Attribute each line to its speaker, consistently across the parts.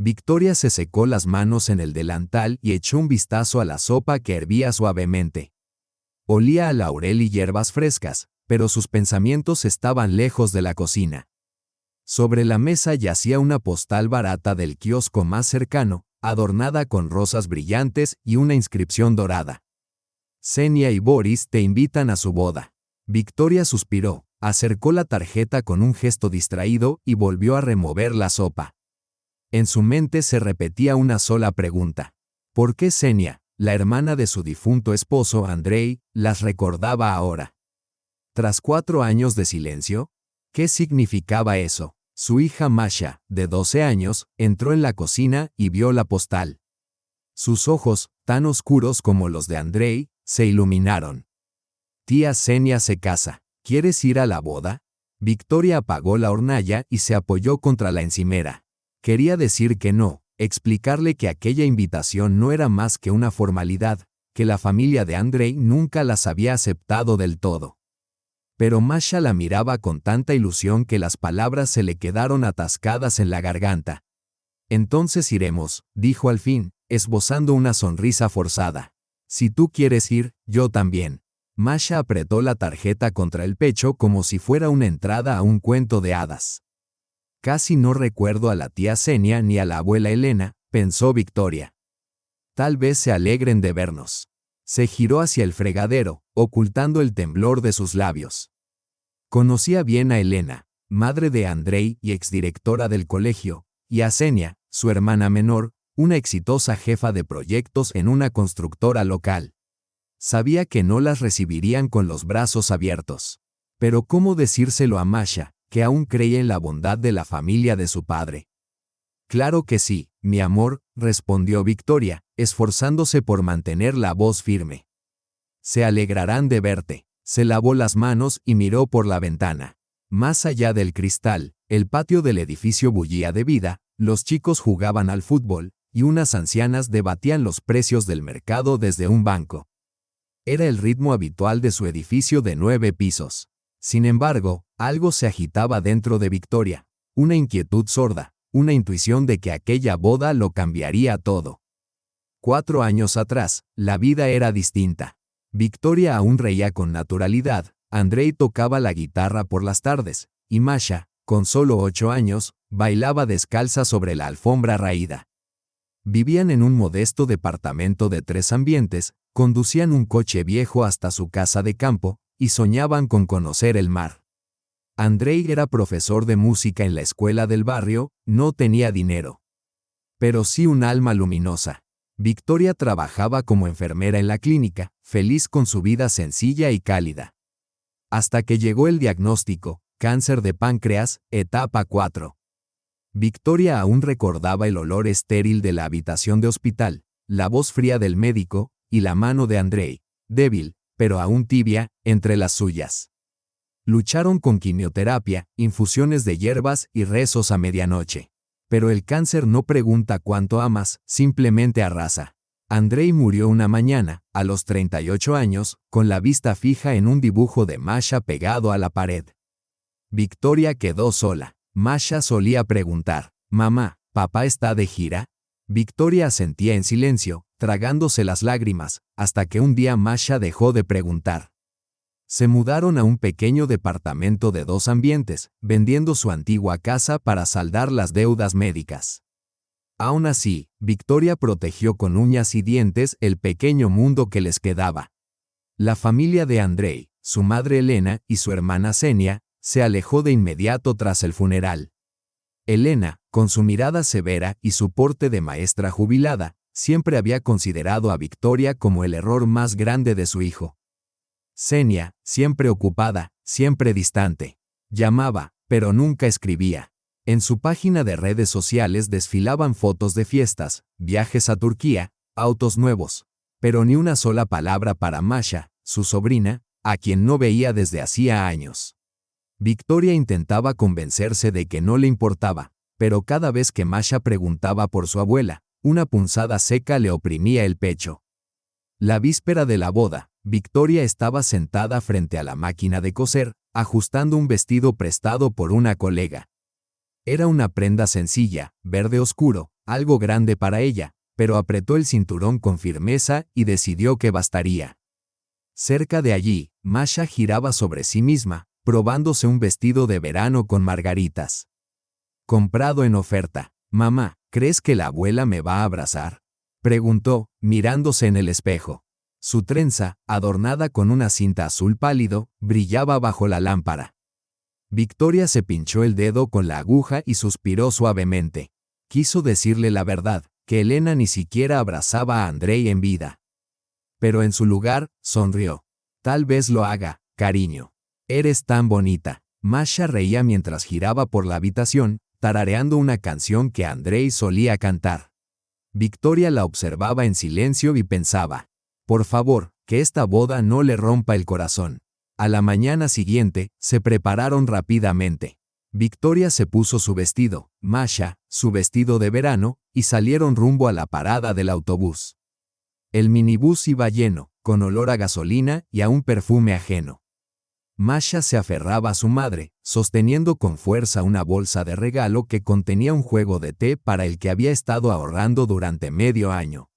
Speaker 1: Victoria se secó las manos en el delantal y echó un vistazo a la sopa que hervía suavemente. Olía a laurel y hierbas frescas, pero sus pensamientos estaban lejos de la cocina. Sobre la mesa yacía una postal barata del kiosco más cercano, adornada con rosas brillantes y una inscripción dorada. Xenia y Boris te invitan a su boda. Victoria suspiró, acercó la tarjeta con un gesto distraído y volvió a remover la sopa. En su mente se repetía una sola pregunta. ¿Por qué Xenia, la hermana de su difunto esposo Andrei, las recordaba ahora? Tras 4 años de silencio, ¿qué significaba eso? Su hija Masha, de 12 años, entró en la cocina y vio la postal. Sus ojos, tan oscuros como los de Andrei, se iluminaron. Tía Xenia se casa. ¿Quieres ir a la boda? Victoria apagó la hornalla y se apoyó contra la encimera. Quería decir que no, explicarle que aquella invitación no era más que una formalidad, que la familia de Andrei nunca las había aceptado del todo. Pero Masha la miraba con tanta ilusión que las palabras se le quedaron atascadas en la garganta. Entonces iremos, dijo al fin, esbozando una sonrisa forzada. Si tú quieres ir, yo también. Masha apretó la tarjeta contra el pecho como si fuera una entrada a un cuento de hadas. Casi no recuerdo a la tía Xenia ni a la abuela Elena, pensó Victoria. Tal vez se alegren de vernos. Se giró hacia el fregadero, ocultando el temblor de sus labios. Conocía bien a Elena, madre de Andrei y exdirectora del colegio, y a Xenia, su hermana menor, una exitosa jefa de proyectos en una constructora local. Sabía que no las recibirían con los brazos abiertos. Pero ¿cómo decírselo a Masha, que aún creía en la bondad de la familia de su padre? Claro que sí, mi amor, respondió Victoria, esforzándose por mantener la voz firme. Se alegrarán de verte. Se lavó las manos y miró por la ventana. Más allá del cristal, el patio del edificio bullía de vida, los chicos jugaban al fútbol, y unas ancianas debatían los precios del mercado desde un banco. Era el ritmo habitual de su edificio de 9 pisos. Sin embargo, algo se agitaba dentro de Victoria, una inquietud sorda, una intuición de que aquella boda lo cambiaría todo. 4 años atrás, la vida era distinta. Victoria aún reía con naturalidad, Andrei tocaba la guitarra por las tardes, y Masha, con solo 8 años, bailaba descalza sobre la alfombra raída. Vivían en un modesto departamento de 3 ambientes, conducían un coche viejo hasta su casa de campo, y soñaban con conocer el mar. Andrei era profesor de música en la escuela del barrio, no tenía dinero. Pero sí un alma luminosa. Victoria trabajaba como enfermera en la clínica, feliz con su vida sencilla y cálida. Hasta que llegó el diagnóstico, cáncer de páncreas, etapa 4. Victoria aún recordaba el olor estéril de la habitación de hospital, la voz fría del médico, y la mano de Andrei, débil, pero aún tibia, entre las suyas. Lucharon con quimioterapia, infusiones de hierbas y rezos a medianoche. Pero el cáncer no pregunta cuánto amas, simplemente arrasa. Andrei murió una mañana, a los 38 años, con la vista fija en un dibujo de Masha pegado a la pared. Victoria quedó sola. Masha solía preguntar, «Mamá, ¿papá está de gira?» Victoria asentía en silencio, tragándose las lágrimas, hasta que un día Masha dejó de preguntar. Se mudaron a un pequeño departamento de 2 ambientes, vendiendo su antigua casa para saldar las deudas médicas. Aún así, Victoria protegió con uñas y dientes el pequeño mundo que les quedaba. La familia de Andrei, su madre Elena y su hermana Xenia, se alejó de inmediato tras el funeral. Elena, con su mirada severa y su porte de maestra jubilada, siempre había considerado a Victoria como el error más grande de su hijo. Xenia, siempre ocupada, siempre distante. Llamaba, pero nunca escribía. En su página de redes sociales desfilaban fotos de fiestas, viajes a Turquía, autos nuevos, pero ni una sola palabra para Masha, su sobrina, a quien no veía desde hacía años. Victoria intentaba convencerse de que no le importaba, pero cada vez que Masha preguntaba por su abuela, una punzada seca le oprimía el pecho. La víspera de la boda, Victoria estaba sentada frente a la máquina de coser, ajustando un vestido prestado por una colega. Era una prenda sencilla, verde oscuro, algo grande para ella, pero apretó el cinturón con firmeza y decidió que bastaría. Cerca de allí, Masha giraba sobre sí misma, probándose un vestido de verano con margaritas. Comprado en oferta. Mamá, ¿crees que la abuela me va a abrazar?, preguntó, mirándose en el espejo. Su trenza, adornada con una cinta azul pálido, brillaba bajo la lámpara. Victoria se pinchó el dedo con la aguja y suspiró suavemente. Quiso decirle la verdad, que Elena ni siquiera abrazaba a Andrei en vida. Pero en su lugar, sonrió. Tal vez lo haga, cariño. Eres tan bonita. Masha reía mientras giraba por la habitación, tarareando una canción que Andrei solía cantar. Victoria la observaba en silencio y pensaba: por favor, que esta boda no le rompa el corazón. A la mañana siguiente, se prepararon rápidamente. Victoria se puso su vestido, Masha, su vestido de verano, y salieron rumbo a la parada del autobús. El minibús iba lleno, con olor a gasolina y a un perfume ajeno. Masha se aferraba a su madre, sosteniendo con fuerza una bolsa de regalo que contenía un juego de té para el que había estado ahorrando durante medio año.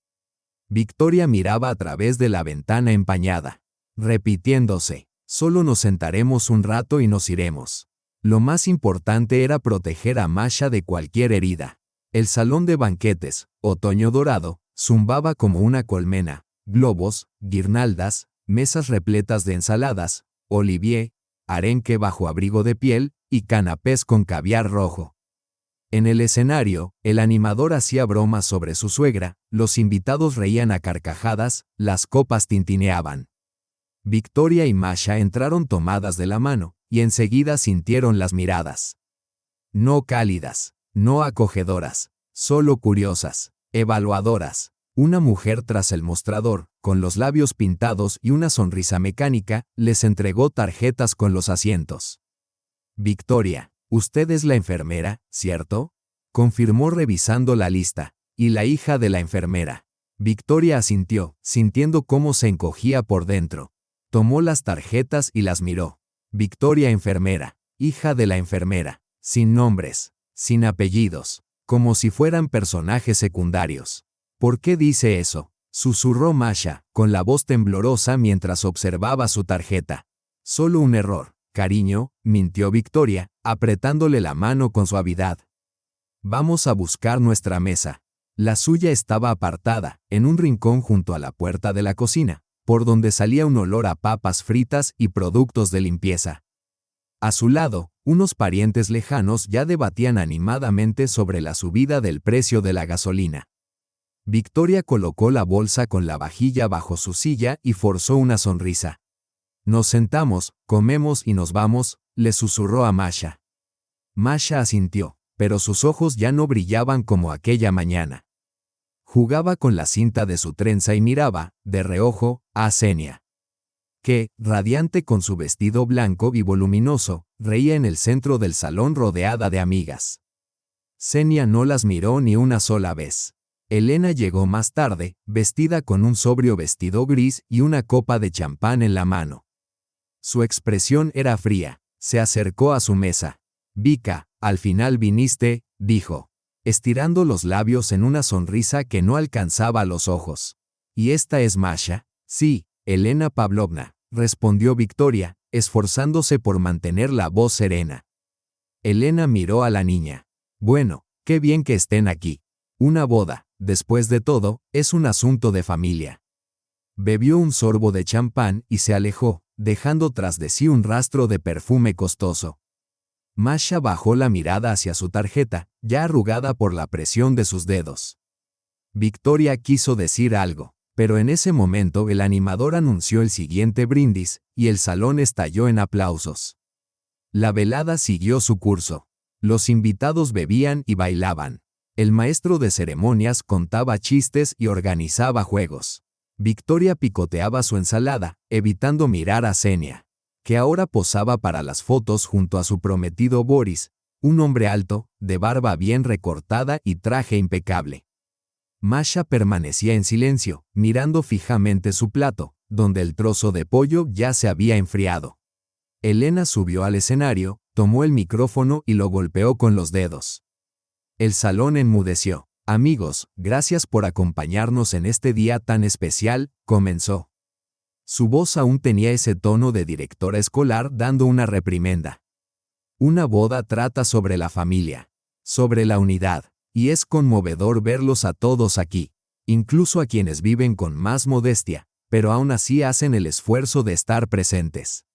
Speaker 1: Victoria miraba a través de la ventana empañada, repitiéndose: solo nos sentaremos un rato y nos iremos. Lo más importante era proteger a Masha de cualquier herida. El salón de banquetes, otoño dorado, zumbaba como una colmena, globos, guirnaldas, mesas repletas de ensaladas, olivier, arenque bajo abrigo de piel y canapés con caviar rojo. En el escenario, el animador hacía bromas sobre su suegra, los invitados reían a carcajadas, las copas tintineaban. Victoria y Masha entraron tomadas de la mano, y enseguida sintieron las miradas. No cálidas, no acogedoras, solo curiosas, evaluadoras. Una mujer tras el mostrador, con los labios pintados y una sonrisa mecánica, les entregó tarjetas con los asientos. Victoria, usted es la enfermera, ¿cierto?, confirmó revisando la lista. Y la hija de la enfermera. Victoria asintió, sintiendo cómo se encogía por dentro. Tomó las tarjetas y las miró. Victoria enfermera, hija de la enfermera, sin nombres, sin apellidos, como si fueran personajes secundarios. ¿Por qué dice eso?, susurró Masha, con la voz temblorosa mientras observaba su tarjeta. Solo un error, cariño, mintió Victoria, apretándole la mano con suavidad. Vamos a buscar nuestra mesa. La suya estaba apartada, en un rincón junto a la puerta de la cocina, por donde salía un olor a papas fritas y productos de limpieza. A su lado, unos parientes lejanos ya debatían animadamente sobre la subida del precio de la gasolina. Victoria colocó la bolsa con la vajilla bajo su silla y forzó una sonrisa. Nos sentamos, comemos y nos vamos, le susurró a Masha. Masha asintió, pero sus ojos ya no brillaban como aquella mañana. Jugaba con la cinta de su trenza y miraba, de reojo, a Xenia, que, radiante con su vestido blanco y voluminoso, reía en el centro del salón rodeada de amigas. Xenia no las miró ni una sola vez. Elena llegó más tarde, vestida con un sobrio vestido gris y una copa de champán en la mano. Su expresión era fría. Se acercó a su mesa. Vika, al final viniste, dijo, estirando los labios en una sonrisa que no alcanzaba los ojos. ¿Y esta es Masha? Sí, Elena Pavlovna, respondió Victoria, esforzándose por mantener la voz serena. Elena miró a la niña. Bueno, qué bien que estén aquí. Una boda, después de todo, es un asunto de familia. Bebió un sorbo de champán y se alejó, dejando tras de sí un rastro de perfume costoso. Masha bajó la mirada hacia su tarjeta, ya arrugada por la presión de sus dedos. Victoria quiso decir algo, pero en ese momento el animador anunció el siguiente brindis, y el salón estalló en aplausos. La velada siguió su curso. Los invitados bebían y bailaban. El maestro de ceremonias contaba chistes y organizaba juegos. Victoria picoteaba su ensalada, evitando mirar a Xenia, que ahora posaba para las fotos junto a su prometido Boris, un hombre alto, de barba bien recortada y traje impecable. Masha permanecía en silencio, mirando fijamente su plato, donde el trozo de pollo ya se había enfriado. Elena subió al escenario, tomó el micrófono y lo golpeó con los dedos. El salón enmudeció. Amigos, gracias por acompañarnos en este día tan especial, comenzó. Su voz aún tenía ese tono de directora escolar dando una reprimenda. Una boda trata sobre la familia, sobre la unidad, y es conmovedor verlos a todos aquí, incluso a quienes viven con más modestia, pero aún así hacen el esfuerzo de estar presentes.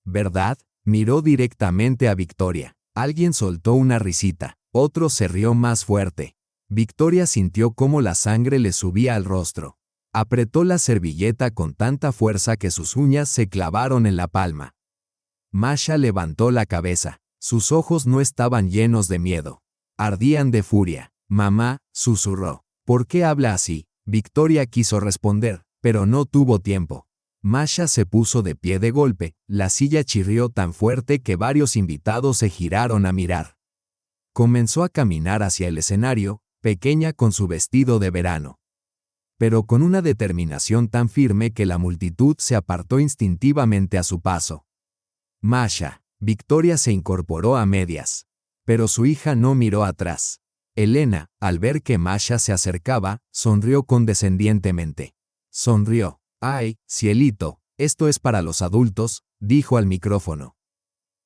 Speaker 1: ¿Verdad? Miró directamente a Victoria. Alguien soltó una risita, otro se rió más fuerte. Victoria sintió cómo la sangre le subía al rostro. Apretó la servilleta con tanta fuerza que sus uñas se clavaron en la palma. Masha levantó la cabeza. Sus ojos no estaban llenos de miedo. Ardían de furia. Mamá, susurró. ¿Por qué habla así? Victoria quiso responder, pero no tuvo tiempo. Masha se puso de pie de golpe, la silla chirrió tan fuerte que varios invitados se giraron a mirar. Comenzó a caminar hacia el escenario, pequeña con su vestido de verano, pero con una determinación tan firme que la multitud se apartó instintivamente a su paso. Masha. Victoria se incorporó a medias, pero su hija no miró atrás. Elena, al ver que Masha se acercaba, sonrió condescendientemente. Sonrió. «Ay, cielito, esto es para los adultos», dijo al micrófono.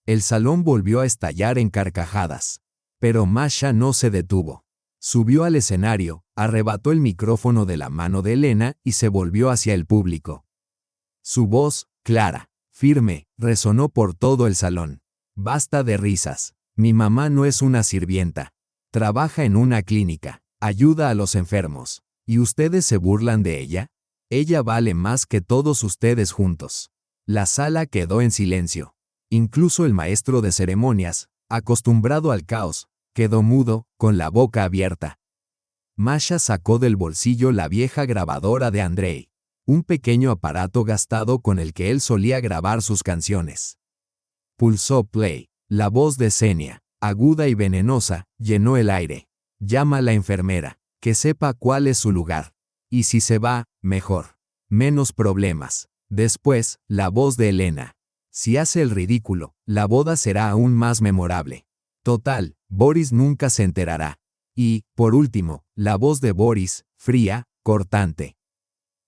Speaker 1: El salón volvió a estallar en carcajadas. Pero Masha no se detuvo. Subió al escenario, arrebató el micrófono de la mano de Elena y se volvió hacia el público. Su voz, clara, firme, resonó por todo el salón. «Basta de risas. Mi mamá no es una sirvienta. Trabaja en una clínica, ayuda a los enfermos. ¿Y ustedes se burlan de ella? Ella vale más que todos ustedes juntos». La sala quedó en silencio. Incluso el maestro de ceremonias, acostumbrado al caos, quedó mudo, con la boca abierta. Masha sacó del bolsillo la vieja grabadora de Andrei, un pequeño aparato gastado con el que él solía grabar sus canciones. Pulsó play. La voz de Xenia, aguda y venenosa, llenó el aire. «Llama a la enfermera, que sepa cuál es su lugar. Y si se va, mejor. Menos problemas». Después, la voz de Elena. «Si hace el ridículo, la boda será aún más memorable. Total, Boris nunca se enterará». Y, por último, la voz de Boris, fría, cortante.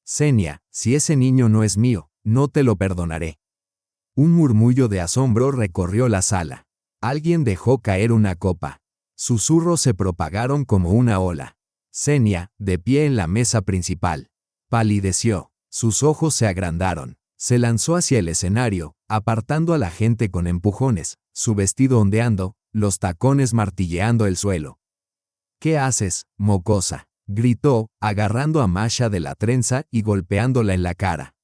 Speaker 1: «Xenia, si ese niño no es mío, no te lo perdonaré». Un murmullo de asombro recorrió la sala. Alguien dejó caer una copa. Susurros se propagaron como una ola. Xenia, de pie en la mesa principal, palideció. Sus ojos se agrandaron. Se lanzó hacia el escenario, apartando a la gente con empujones, su vestido ondeando, los tacones martilleando el suelo. «¿Qué haces, mocosa?», gritó, agarrando a Masha de la trenza y golpeándola en la cara.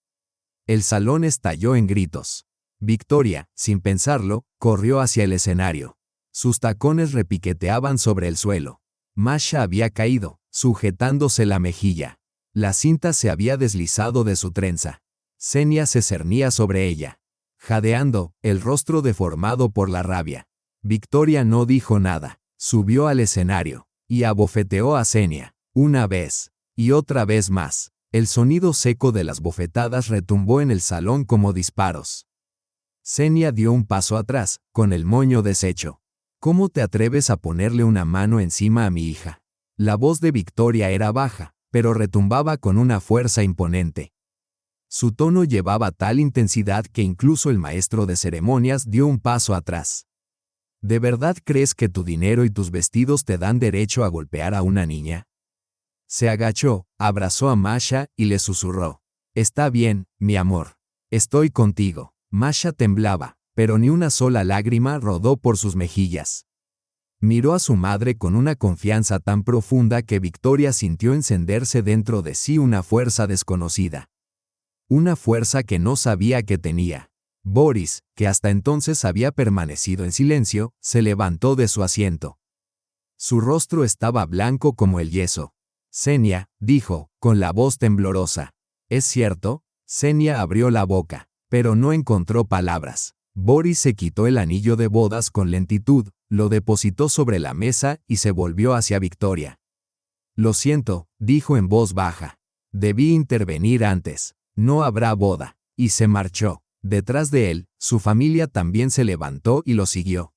Speaker 1: El salón estalló en gritos. Victoria, sin pensarlo, corrió hacia el escenario. Sus tacones repiqueteaban sobre el suelo. Masha había caído, sujetándose la mejilla. La cinta se había deslizado de su trenza. Xenia se cernía sobre ella, jadeando, el rostro deformado por la rabia. Victoria no dijo nada. Subió al escenario y abofeteó a Xenia, una vez y otra vez más. El sonido seco de las bofetadas retumbó en el salón como disparos. Xenia dio un paso atrás, con el moño deshecho. «¿Cómo te atreves a ponerle una mano encima a mi hija?». La voz de Victoria era baja, pero retumbaba con una fuerza imponente. Su tono llevaba tal intensidad que incluso el maestro de ceremonias dio un paso atrás. ¿De verdad crees que tu dinero y tus vestidos te dan derecho a golpear a una niña? Se agachó, abrazó a Masha y le susurró. «Está bien, mi amor. Estoy contigo». Masha temblaba, pero ni una sola lágrima rodó por sus mejillas. Miró a su madre con una confianza tan profunda que Victoria sintió encenderse dentro de sí una fuerza desconocida. Una fuerza que no sabía que tenía. Boris, que hasta entonces había permanecido en silencio, se levantó de su asiento. Su rostro estaba blanco como el yeso. «Xenia», dijo, con la voz temblorosa. «¿Es cierto?». Xenia abrió la boca, pero no encontró palabras. Boris se quitó el anillo de bodas con lentitud, lo depositó sobre la mesa y se volvió hacia Victoria. «Lo siento», dijo en voz baja. «Debí intervenir antes. No habrá boda». Y se marchó. Detrás de él, su familia también se levantó y lo siguió.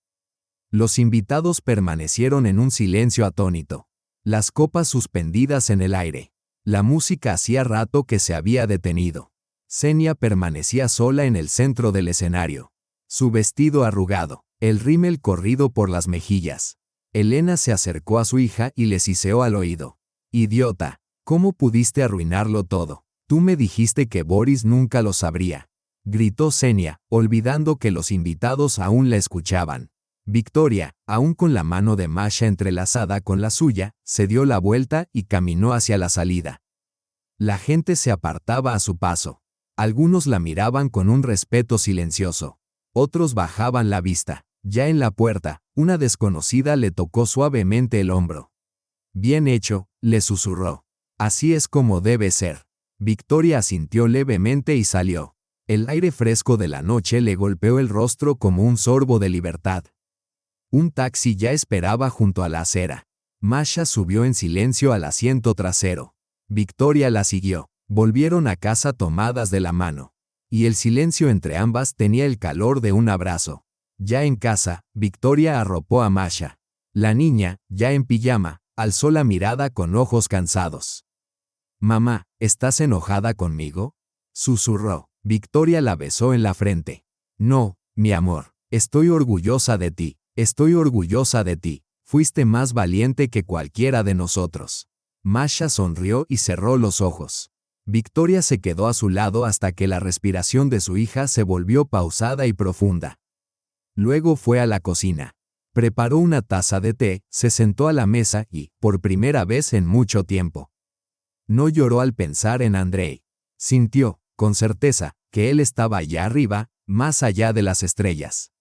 Speaker 1: Los invitados permanecieron en un silencio atónito. Las copas suspendidas en el aire. La música hacía rato que se había detenido. Xenia permanecía sola en el centro del escenario. Su vestido arrugado, el rímel corrido por las mejillas. Elena se acercó a su hija y le siseó al oído. «Idiota, ¿cómo pudiste arruinarlo todo? Tú me dijiste que Boris nunca lo sabría», gritó Xenia, olvidando que los invitados aún la escuchaban. Victoria, aún con la mano de Masha entrelazada con la suya, se dio la vuelta y caminó hacia la salida. La gente se apartaba a su paso. Algunos la miraban con un respeto silencioso. Otros bajaban la vista. Ya en la puerta, una desconocida le tocó suavemente el hombro. «Bien hecho», le susurró. «Así es como debe ser». Victoria asintió levemente y salió. El aire fresco de la noche le golpeó el rostro como un sorbo de libertad. Un taxi ya esperaba junto a la acera. Masha subió en silencio al asiento trasero. Victoria la siguió. Volvieron a casa tomadas de la mano. Y el silencio entre ambas tenía el calor de un abrazo. Ya en casa, Victoria arropó a Masha. La niña, ya en pijama, alzó la mirada con ojos cansados. «Mamá, ¿estás enojada conmigo?», susurró. Victoria la besó en la frente. «No, mi amor, estoy orgullosa de ti, estoy orgullosa de ti. Fuiste más valiente que cualquiera de nosotros». Masha sonrió y cerró los ojos. Victoria se quedó a su lado hasta que la respiración de su hija se volvió pausada y profunda. Luego fue a la cocina. Preparó una taza de té, se sentó a la mesa y, por primera vez en mucho tiempo, no lloró al pensar en Andrei. Sintió, con certeza, que él estaba allá arriba, más allá de las estrellas,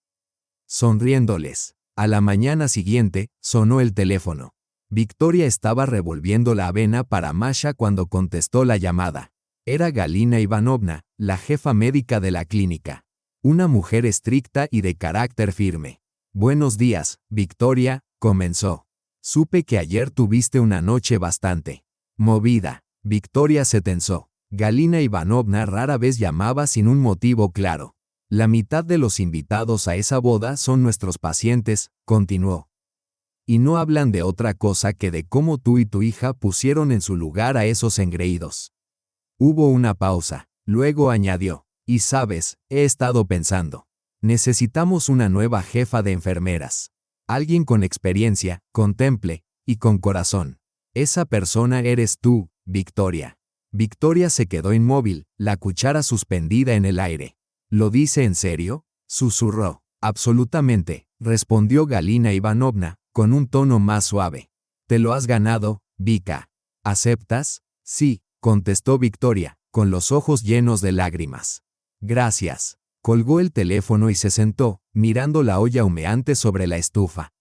Speaker 1: sonriéndoles. A la mañana siguiente, sonó el teléfono. Victoria estaba revolviendo la avena para Masha cuando contestó la llamada. Era Galina Ivanovna, la jefa médica de la clínica. Una mujer estricta y de carácter firme. «Buenos días, Victoria», comenzó. «Supe que ayer tuviste una noche bastante movida». Victoria se tensó. Galina Ivanovna rara vez llamaba sin un motivo claro. «La mitad de los invitados a esa boda son nuestros pacientes», continuó. «Y no hablan de otra cosa que de cómo tú y tu hija pusieron en su lugar a esos engreídos». Hubo una pausa. Luego añadió. «Y sabes, he estado pensando. Necesitamos una nueva jefa de enfermeras. Alguien con experiencia, con temple y con corazón. Esa persona eres tú, Victoria». Victoria se quedó inmóvil, la cuchara suspendida en el aire. «¿Lo dice en serio?», susurró. «Absolutamente», respondió Galina Ivanovna, con un tono más suave. «Te lo has ganado, Vika. ¿Aceptas?». «Sí», contestó Victoria, con los ojos llenos de lágrimas. «Gracias». Colgó el teléfono y se sentó, mirando la olla humeante sobre la estufa.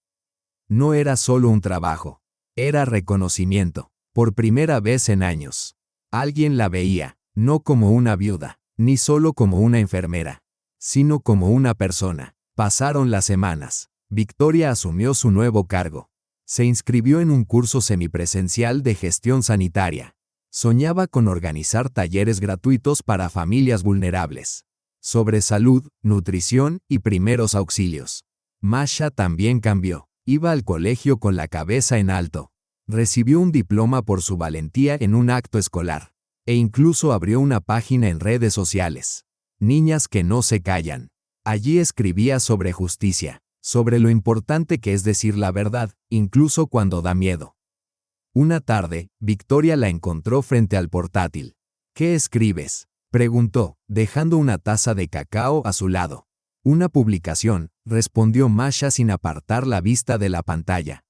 Speaker 1: No era solo un trabajo. Era reconocimiento. Por primera vez en años. Alguien la veía, no como una viuda, ni solo como una enfermera, sino como una persona. Pasaron las semanas. Victoria asumió su nuevo cargo. Se inscribió en un curso semipresencial de gestión sanitaria. Soñaba con organizar talleres gratuitos para familias vulnerables, sobre salud, nutrición y primeros auxilios. Masha también cambió. Iba al colegio con la cabeza en alto. Recibió un diploma por su valentía en un acto escolar. E incluso abrió una página en redes sociales. Niñas que no se callan. Allí escribía sobre justicia, sobre lo importante que es decir la verdad, incluso cuando da miedo. Una tarde, Victoria la encontró frente al portátil. «¿Qué escribes?», preguntó, dejando una taza de cacao a su lado. «Una publicación», respondió Masha sin apartar la vista de la pantalla.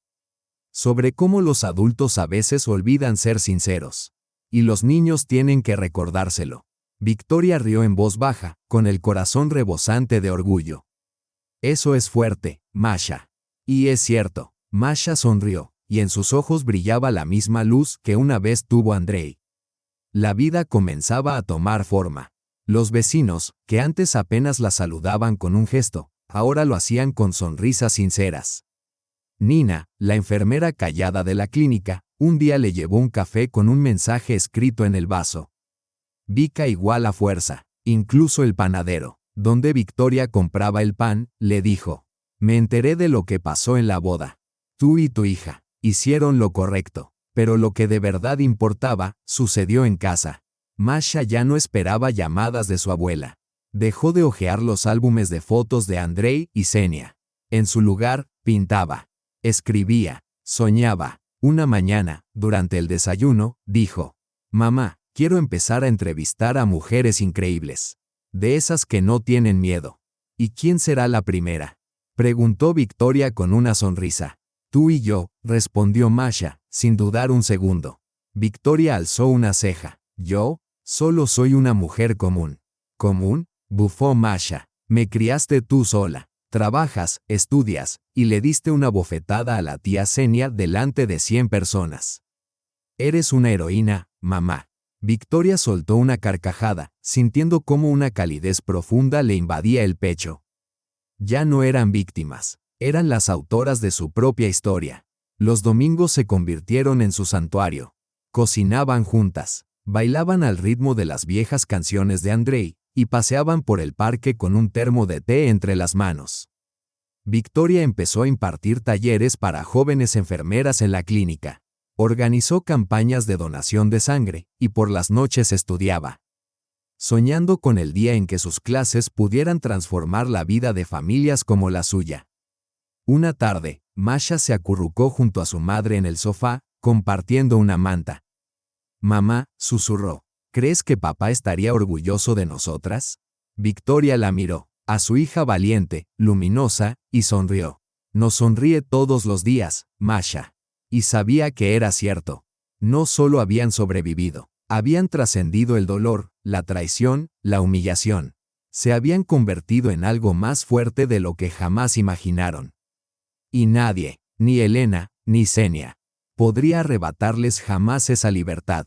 Speaker 1: «Sobre cómo los adultos a veces olvidan ser sinceros. Y los niños tienen que recordárselo». Victoria rió en voz baja, con el corazón rebosante de orgullo. «Eso es fuerte, Masha». «Y es cierto». Masha sonrió, y en sus ojos brillaba la misma luz que una vez tuvo Andrei. La vida comenzaba a tomar forma. Los vecinos, que antes apenas la saludaban con un gesto, ahora lo hacían con sonrisas sinceras. Nina, la enfermera callada de la clínica, un día le llevó un café con un mensaje escrito en el vaso. «Vika igual a fuerza, incluso el panadero». Donde Victoria compraba el pan, le dijo: me enteré de lo que pasó en la boda. Tú y tu hija hicieron lo correcto, pero lo que de verdad importaba, sucedió en casa. Masha ya no esperaba llamadas de su abuela. Dejó de hojear los álbumes de fotos de Andrei y Xenia. En su lugar, pintaba, escribía, soñaba. Una mañana, durante el desayuno, dijo: mamá, quiero empezar a entrevistar a mujeres increíbles. De esas que no tienen miedo. ¿Y quién será la primera?, preguntó Victoria con una sonrisa. Tú y yo, respondió Masha, sin dudar un segundo. Victoria alzó una ceja. ¿Yo? Solo soy una mujer común. ¿Común?, bufó Masha. Me criaste tú sola. Trabajas, estudias, y le diste una bofetada a la tía Xenia delante de 100 personas. Eres una heroína, mamá. Victoria soltó una carcajada, sintiendo cómo una calidez profunda le invadía el pecho. Ya no eran víctimas, eran las autoras de su propia historia. Los domingos se convirtieron en su santuario. Cocinaban juntas, bailaban al ritmo de las viejas canciones de Andrei, y paseaban por el parque con un termo de té entre las manos. Victoria empezó a impartir talleres para jóvenes enfermeras en la clínica. Organizó campañas de donación de sangre, y por las noches estudiaba, soñando con el día en que sus clases pudieran transformar la vida de familias como la suya. Una tarde, Masha se acurrucó junto a su madre en el sofá, compartiendo una manta. Mamá, susurró, ¿crees que papá estaría orgulloso de nosotras? Victoria la miró, a su hija valiente, luminosa, y sonrió. Nos sonríe todos los días, Masha. Y sabía que era cierto. No solo habían sobrevivido, habían trascendido el dolor, la traición, la humillación. Se habían convertido en algo más fuerte de lo que jamás imaginaron. Y nadie, ni Elena, ni Xenia, podría arrebatarles jamás esa libertad.